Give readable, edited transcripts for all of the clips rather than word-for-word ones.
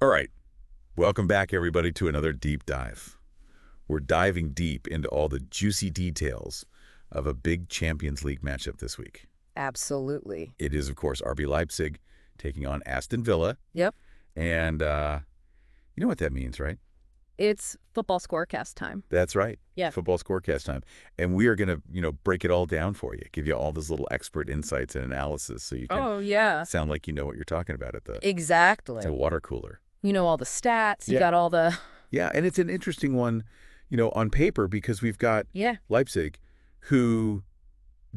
All right. Welcome back, everybody, to another deep dive. We're diving deep into all the juicy details of a big Champions League matchup this week. Absolutely. It is, of course, RB Leipzig taking on Aston Villa. Yep. And you know what that means, right? It's football scorecast time. That's right. Yeah. Football scorecast time. And we are going to, break it all down for you, give you all those little expert insights and analysis so you can sound like you know what you're talking about at the Exactly. water cooler. You know all the stats. You got all the... Yeah, and it's an interesting one, on paper because we've got Leipzig, who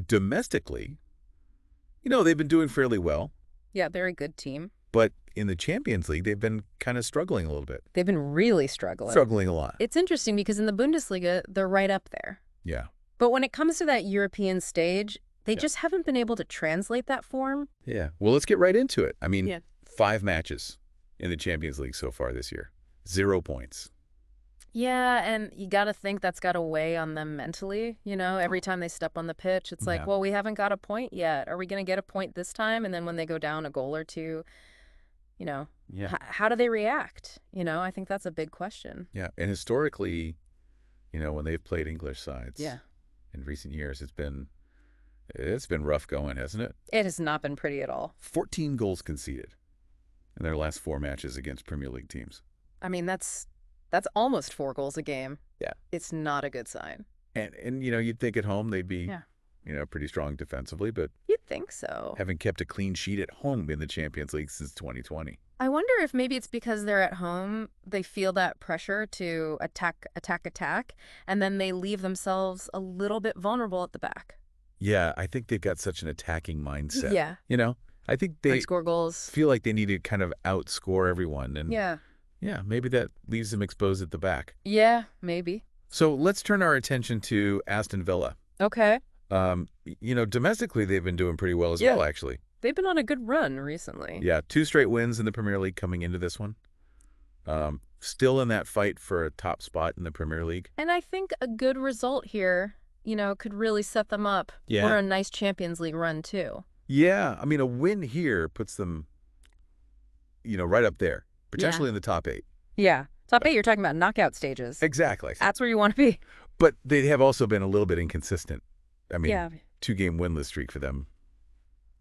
domestically, they've been doing fairly well. Yeah, they're a good team. But in the Champions League, they've been kind of struggling a little bit. They've been really struggling. Struggling a lot. It's interesting because in the Bundesliga, they're right up there. Yeah. But when it comes to that European stage, they just haven't been able to translate that form. Yeah. Well, let's get right into it. I mean, 5 matches in the Champions League so far this year. 0 points. Yeah, and you got to think that's got to weigh on them mentally. Every time they step on the pitch, it's like, well, we haven't got a point yet. Are we going to get a point this time? And then when they go down a goal or two, how do they react? I think that's a big question. Yeah, and historically, when they've played English sides in recent years, it's been rough going, hasn't it? It has not been pretty at all. 14 goals conceded in their last 4 matches against Premier League teams. I mean, that's almost 4 goals a game. Yeah. It's not a good sign. And you'd think at home they'd be, pretty strong defensively, but you'd think so. Haven't kept a clean sheet at home in the Champions League since 2020. I wonder if maybe it's because they're at home, they feel that pressure to attack, and then they leave themselves a little bit vulnerable at the back. Yeah, I think they've got such an attacking mindset. Yeah. I think they score goals. Feel like they need to kind of outscore everyone. And yeah, maybe that leaves them exposed at the back. Yeah, maybe. So let's turn our attention to Aston Villa. Okay. Domestically, they've been doing pretty well as well, actually. They've been on a good run recently. Yeah, 2 straight wins in the Premier League coming into this one. Still in that fight for a top spot in the Premier League. And I think a good result here, could really set them up for a nice Champions League run, too. Yeah, I mean, a win here puts them, right up there, potentially in the top 8. Yeah. Top 8, you're talking about knockout stages. Exactly. That's where you want to be. But they have also been a little bit inconsistent. I mean, 2-game winless streak for them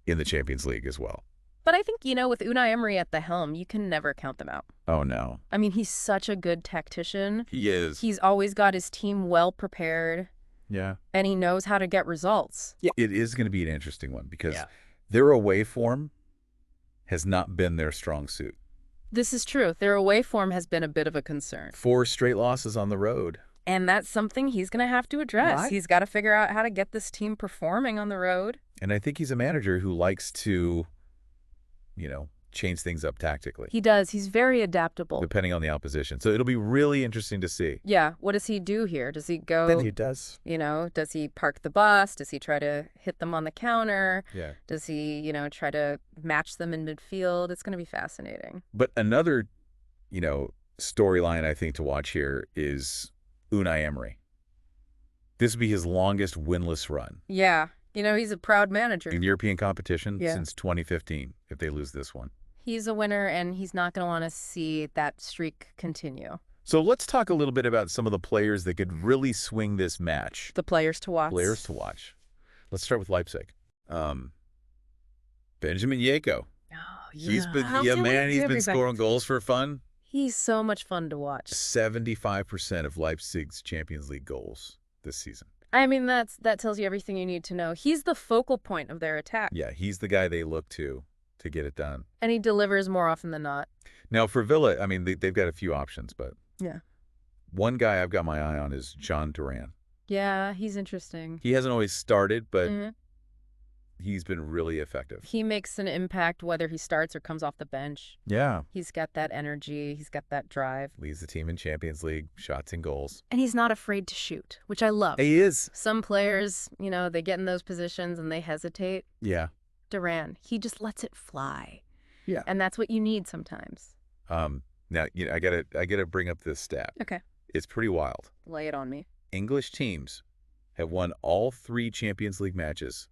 in the Champions League as well. But I think, with Unai Emery at the helm, you can never count them out. Oh, no. I mean, he's such a good tactician. He is. He's always got his team well prepared. Yeah. And he knows how to get results. Yeah. It is going to be an interesting one because their away form has not been their strong suit. This is true. Their away form has been a bit of a concern. 4 straight losses on the road. And that's something he's going to have to address. Right. He's got to figure out how to get this team performing on the road. And I think he's a manager who likes to, change things up tactically. He does. He's very adaptable. Depending on the opposition. So it'll be really interesting to see. Yeah. What does he do here? Does he go... Then he does. Does he park the bus? Does he try to hit them on the counter? Yeah. Does he, try to match them in midfield? It's going to be fascinating. But another, storyline I think to watch here is Unai Emery. This would be his longest winless run. Yeah. He's a proud manager. In European competition since 2015, if they lose this one. He's a winner, and he's not going to want to see that streak continue. So let's talk a little bit about some of the players that could really swing this match. The players to watch. Players to watch. Let's start with Leipzig. Benjamin Šeško. Oh, yeah. He's been scoring goals for fun. He's so much fun to watch. 75% of Leipzig's Champions League goals this season. I mean, that tells you everything you need to know. He's the focal point of their attack. Yeah, he's the guy they look to get it done. And he delivers more often than not. Now, for Villa, I mean, they've got a few options, but one guy I've got my eye on is Jhon Durán. Yeah, he's interesting. He hasn't always started, but he's been really effective. He makes an impact whether he starts or comes off the bench. Yeah. He's got that energy. He's got that drive. Leads the team in Champions League, shots and goals. And he's not afraid to shoot, which I love. He is. Some players, they get in those positions and they hesitate. Yeah. Durán, he just lets it fly. Yeah. And that's what you need sometimes. Now, I gotta bring up this stat. Okay. It's pretty wild. Lay it on me. English teams have won all 3 Champions League matches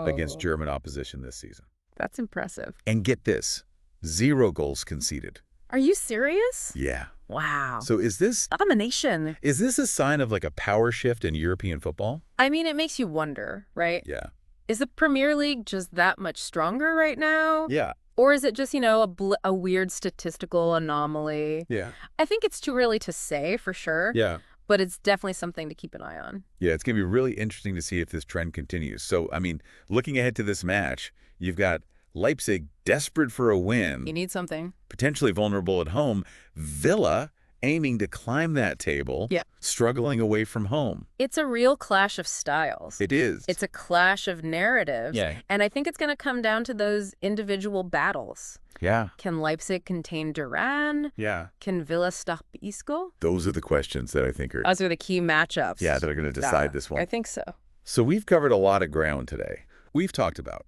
against German opposition this season. That's impressive. And get this, 0 goals conceded Are you serious? Yeah. Wow. So is this domination? Is this a sign of like a power shift in European football? I mean, it makes you wonder, right? Yeah. Is the Premier League just that much stronger right now? Yeah. Or is it just, a weird statistical anomaly? Yeah. I think it's too early to say for sure. Yeah. But it's definitely something to keep an eye on. Yeah, it's going to be really interesting to see if this trend continues. So, I mean, looking ahead to this match, you've got Leipzig desperate for a win. You need something. Potentially vulnerable at home. Villa aiming to climb that table. Yeah. Struggling away from home. It's a real clash of styles. It is. It's a clash of narratives. Yeah. And I think it's going to come down to those individual battles. Yeah. Can Leipzig contain Durán? Yeah. Can Villa stop Isco? Those are the questions that I think are... Those are the key matchups. Yeah, that are going to decide this one. I think so. So we've covered a lot of ground today. We've talked about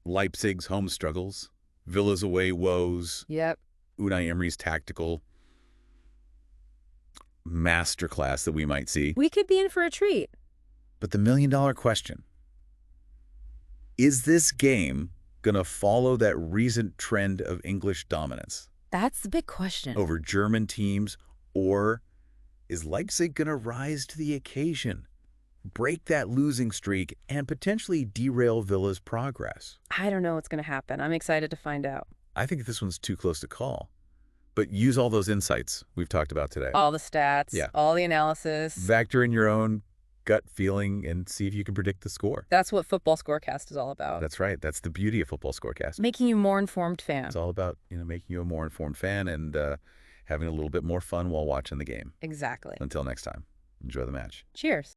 Leipzig's home struggles, Villa's away woes, Yep. Unai Emery's tactical masterclass that we might see. We could be in for a treat. But the million-dollar question, is this game going to follow that recent trend of English dominance? That's the big question. Over German teams, or is Leipzig going to rise to the occasion, break that losing streak, and potentially derail Villa's progress? I don't know what's going to happen. I'm excited to find out. I think this one's too close to call. But use all those insights we've talked about today. All the stats, all the analysis. Factor in your own gut feeling and see if you can predict the score. That's what Football Scorecast is all about. That's right. That's the beauty of Football Scorecast. Making you a more informed fan. It's all about, making you a more informed fan and having a little bit more fun while watching the game. Exactly. Until next time, enjoy the match. Cheers.